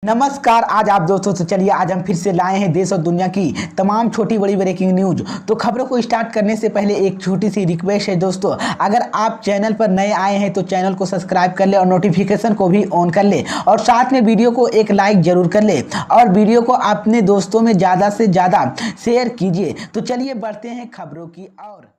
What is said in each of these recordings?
नमस्कार। आज आप दोस्तों से चलिए आज हम फिर से लाए हैं देश और दुनिया की तमाम छोटी बड़ी ब्रेकिंग न्यूज। तो खबरों को स्टार्ट करने से पहले एक छोटी सी रिक्वेस्ट है दोस्तों, अगर आप चैनल पर नए आए हैं तो चैनल को सब्सक्राइब कर ले और नोटिफिकेशन को भी ऑन कर ले और साथ में वीडियो को एक लाइक जरूर कर ले और वीडियो को अपने दोस्तों में ज़्यादा से ज़्यादा शेयर कीजिए। तो चलिए बढ़ते हैं खबरों की ओर।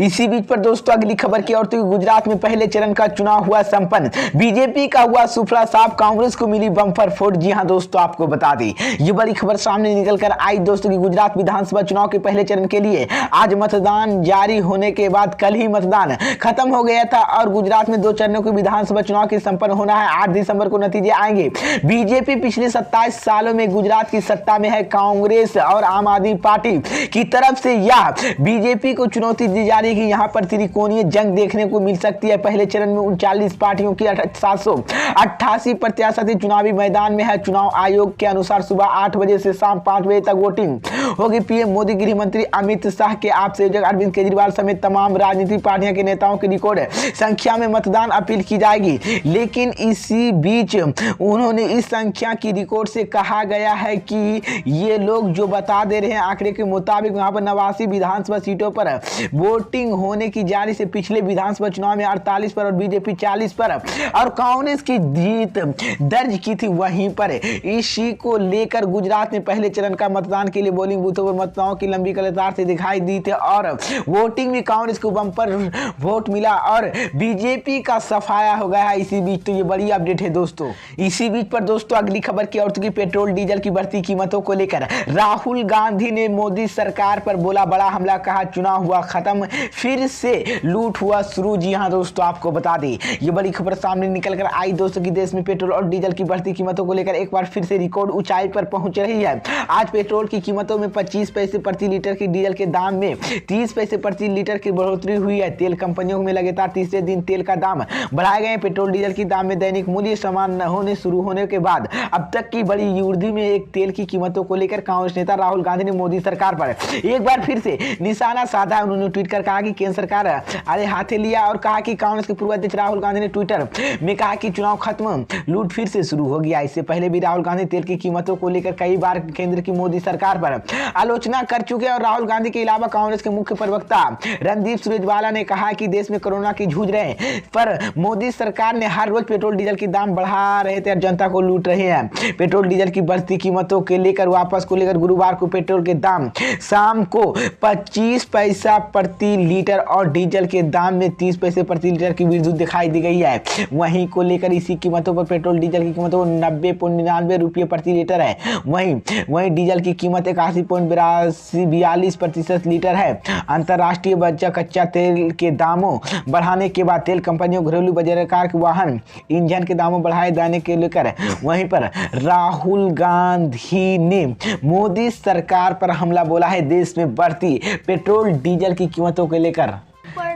इसी बीच पर दोस्तों अगली खबर की ओर, तो गुजरात में पहले चरण का चुनाव हुआ संपन्न। बीजेपी का हुआ सुफला साफ, कांग्रेस को मिली बम्पर फोड़। जी हां दोस्तों, आपको बता दें ये बड़ी खबर सामने निकल कर आई दोस्तों कि गुजरात विधानसभा चुनाव के पहले चरण के लिए आज मतदान जारी होने के बाद कल ही मतदान खत्म हो गया था और गुजरात में 2 चरणों के विधानसभा चुनाव की संपन्न होना है। 8 दिसंबर को नतीजे आएंगे। बीजेपी पिछले 27 सालों में गुजरात की सत्ता में है। कांग्रेस और आम आदमी पार्टी की तरफ से यह बीजेपी को चुनौती दी जा रही है कि यहां पर त्रिकोणीय जंग देखने को मिल सकती है। पहले चरण में 39 पार्टियों की 788 प्रत्याशी चुनावी मैदान में है। चुनाव आयोग के अनुसार सुबह 8 बजे से शाम 5 बजे तक वोटिंग होगी। पीएम मोदी, गृह मंत्री अमित शाह के आप संयोजक अरविंद केजरीवाल समेत तमाम राजनीतिक पार्टियों के नेताओं की रिकॉर्ड संख्या में मतदान अपील की जाएगी। लेकिन इसी बीच उन्होंने इस संख्या की रिकॉर्ड से कहा गया है कि ये लोग जो बता दे रहे हैं आंकड़े के मुताबिक वहां पर 89 विधानसभा सीटों पर वोटिंग होने की जारी से पिछले विधानसभा चुनाव में 48 पर और बीजेपी 40 पर और कांग्रेस की जीत दर्ज की थी। वहीं पर इसी को लेकर गुजरात में पहले चरण का मतदान के लिए पोलिंग बूथों पर मतदाताओं की लंबी कतार से दिखाई दी थी और वोटिंग में कांग्रेस को बम्पर वोट मिला और बीजेपी का सफाया हो गया है। इसी बीच तो ये बड़ी अपडेट है दोस्तों। इसी बीच पर दोस्तों अगली खबर की औरत की पेट्रोल डीजल की बढ़ती कीमतों को लेकर राहुल गांधी ने मोदी सरकार पर बोला बड़ा हमला, कहा चुनाव हुआ खत्म, फिर से लूट हुआ शुरू। जी हां दोस्तों, आपको बता दें ये बड़ी खबर सामने निकल कर आई दोस्तों कि देश में पेट्रोल और डीजल की बढ़ती कीमतों को लेकर एक बार फिर से रिकॉर्ड ऊंचाई पर पहुंच रही है। आज पेट्रोल की कीमतों में 25 पैसे प्रति लीटर की, डीजल के दाम में 30 पैसे प्रति लीटर की बढ़ोतरी हुई है। तेल कंपनियों में लगातार तीसरे दिन तेल का दाम बढ़ाए गए। पेट्रोल डीजल की दाम में दैनिक मूल्य समान न होने शुरू होने के बाद अब तक की बड़ी वृद्धि में एक तेल की कीमतों को लेकर कांग्रेस नेता राहुल गांधी ने मोदी सरकार पर एक बार फिर से निशाना साधा। उन्होंने ट्वीट कर कहा कि केंद्र सरकार अरे हाथे लिया और कहा कि कांग्रेस के पूर्व अध्यक्ष राहुल गांधी ने ट्विटर में कहा कि चुनाव खत्म, लूट फिर से शुरू हो गया। इससे पहले भी राहुल गांधी तेल की कीमतों को लेकर कई बार केंद्र की मोदी सरकार पर आलोचना कर चुके हैं और राहुल गांधी के अलावा कांग्रेस के मुख्य प्रवक्ता रणदीप सुरजेवाला ने कहा कि देश में कोरोना की जूझ रहे पर मोदी सरकार ने हर रोज पेट्रोल डीजल की दाम बढ़ा रहे थे और जनता को लूट रहे हैं। पेट्रोल डीजल की बढ़ती कीमतों के लेकर वापस को लेकर गुरुवार को पेट्रोल के दाम शाम को 25 पैसा प्रति लीटर और डीजल के दाम में 30 पैसे प्रति लीटर की वृद्धि दिखाई दी गई है। वहीं को लेकर इसी कीमतों पर पेट्रोल डीजल की कीमतों 90.99 रुपये प्रति लीटर है। वहीं डीजल की कीमत 81.42% लीटर है। अंतर्राष्ट्रीय बाजार कच्चा तेल के दामों बढ़ाने के बाद तेल कंपनियों, घरेलू बाजार के वाहन ईंधन के दामों बढ़ाए जाने के लेकर वहीं पर राहुल गांधी ने मोदी सरकार पर हमला बोला है देश में बढ़ती पेट्रोल डीजल की कीमतों को लेकर।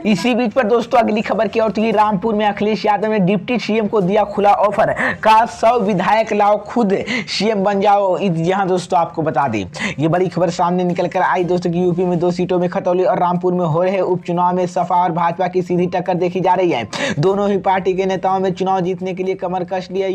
इसी बीच पर दोस्तों अगली खबर की ओर, तो रामपुर में अखिलेश यादव ने डिप्टी सीएम को दिया खुला ऑफर, कहा 100 विधायक लाओ, खुद सीएम बन जाओ। यहां दोस्तों आपको बता दें ये बड़ी खबर सामने निकल कर आई दोस्तों की यूपी में 2 सीटों में खतौली और रामपुर में हो रहे उपचुनाव में सपा और भाजपा की सीधी टक्कर देखी जा रही है। दोनों ही पार्टी के नेताओं में चुनाव जीतने के लिए कमर कस लिया।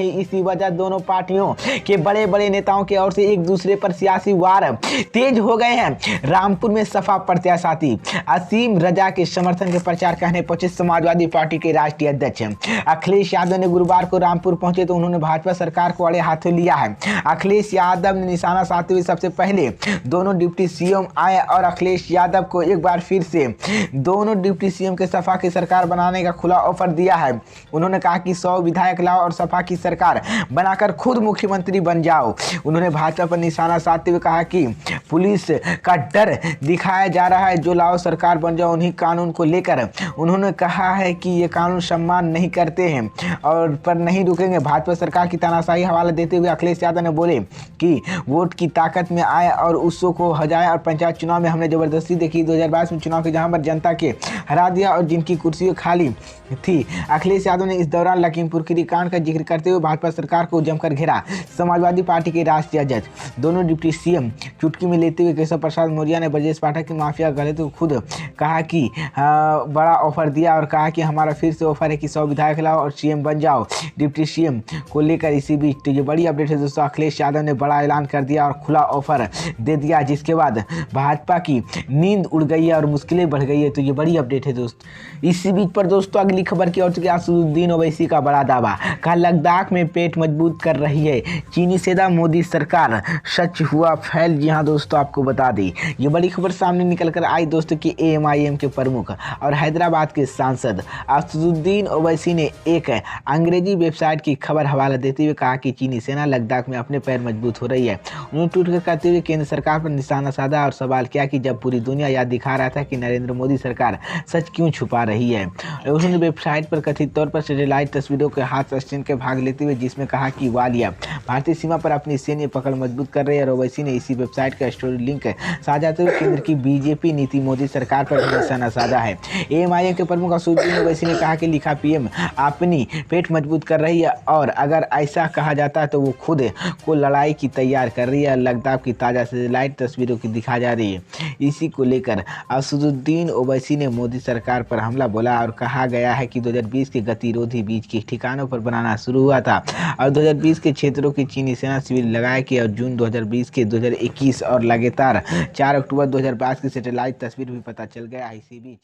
इसी वजह दोनों पार्टियों के बड़े बड़े नेताओं की ओर से एक दूसरे पर सियासी वार तेज हो गए हैं। रामपुर में सपा प्रत्याशी असीम रजा के समर्थन के प्रचार करने पहुंचे समाजवादी पार्टी के राष्ट्रीय अध्यक्ष अखिलेश यादव ने गुरुवार को रामपुर पहुंचे तो उन्होंने भाजपा सरकार को अड़े हाथों लिया है। अखिलेश यादव ने निशाना साधते हुए सबसे पहले दोनों डिप्टी सीएम आए और अखिलेश यादव को एक बार फिर से दोनों डिप्टी सीएम के सपा की सरकार बनाने का खुला ऑफर दिया है। उन्होंने कहा कि 100 विधायक लाओ और सपा की सरकार बनाकर खुद मुख्यमंत्री बन जाओ। उन्होंने भाजपा पर निशाना साधते हुए कहा कि पुलिस का डर दिखाया जा रहा है, जो लाओ सरकार बन जाओ। उन्हीं कानून को लेकर उन्होंने कहा है कि ये कानून सम्मान नहीं करते हैं और पर नहीं रुकेंगे। भाजपा सरकार की तानाशाही हवाला देते हुए अखिलेश यादव ने बोले कि वोट की ताकत में आए और उसको को हजाए और पंचायत चुनाव में हमने जबरदस्ती देखी। 2022 में चुनाव के जहां पर जनता के हरा दिया और जिनकी कुर्सी खाली थी। अखिलेश यादव ने इस दौरान लखीमपुर खीरी कांड का जिक्र करते हुए भाजपा सरकार को जमकर घेरा। समाजवादी पार्टी के राष्ट्रीय अध्यक्ष दोनों डिप्टी सीएम चुटकी में लेते हुए केशव प्रसाद मौर्य ने ब्रजेश पाठक की माफिया गले तो खुद कहा कि भी बड़ा ऑफर दिया और कहा कि हमारा फिर से ऑफर है कि 100 विधायक लाओ और सीएम बन जाओ डिप्टी सीएम को लेकर। इसी बीच तो ये बड़ी अपडेट है दोस्तों, अखिलेश यादव ने बड़ा ऐलान कर दिया और खुला ऑफर दे दिया, जिसके बाद भाजपा की नींद उड़ गई है और मुश्किलें बढ़ गई है। तो ये बड़ी अपडेट है दोस्तों। इसी बीच पर दोस्तों अगली खबर की ओर असदुद्दीन ओवैसी का बड़ा दावा, कहा लद्दाख में पेट मजबूत कर रही है चीनी सेना मोदी सरकार, सच हुआ फैल। जी हाँ दोस्तों, आपको बता दी ये बड़ी खबर सामने निकल कर आई दोस्तों कि एएमआईएम के प्रमुख और हैदराबाद के सांसद असदुद्दीन ओवैसी ने एक अंग्रेजी वेबसाइट की खबर हवाला देते हुए कहा कि चीनी सेना लद्दाख में अपने पैर मजबूत हो रही है। उन्होंने ट्वीट कर करते हुए केंद्र सरकार पर निशाना साधा और सवाल किया कि जब पूरी दुनिया याद दिखा रहा था कि नरेंद्र मोदी सरकार सच क्यों छुपा रही है। उन्होंने वेबसाइट पर कथित तौर पर सैटेलाइट तस्वीरों के हाथ स्टैंड के भाग लेते हुए जिसमें कहा कि वालिया भारतीय सीमा पर अपनी सैन्य पकड़ मजबूत कर रही है। और ओवैसी ने इसी वेबसाइट का स्टोरी लिंक साझा करते हुए केंद्र की बीजेपी नीति मोदी सरकार पर निशाना साधा है। एएमआईएम के प्रमुख असदुद्दीन ओवैसी ने कहा कि लिखा पीएम अपनी पेट मजबूत कर रही है और अगर ऐसा कहा जाता है तो वो खुद को लड़ाई की तैयार कर रही है। लद्दाख की ताज़ा सैटेलाइट तस्वीरों की दिखा जा रही है। इसी को लेकर असदुद्दीन ओवैसी ने मोदी सरकार पर हमला बोला और कहा गया है कि 2020 के गतिरोधी बीज के ठिकानों पर बनाना शुरू हुआ था और 2020 के क्षेत्रों की चीनी सेना शिविर लगाया कि और जून 2020 के 2021 और लगातार 4 अक्टूबर 2022 की सैटेलाइट तस्वीर भी पता चल गया। इसी बीच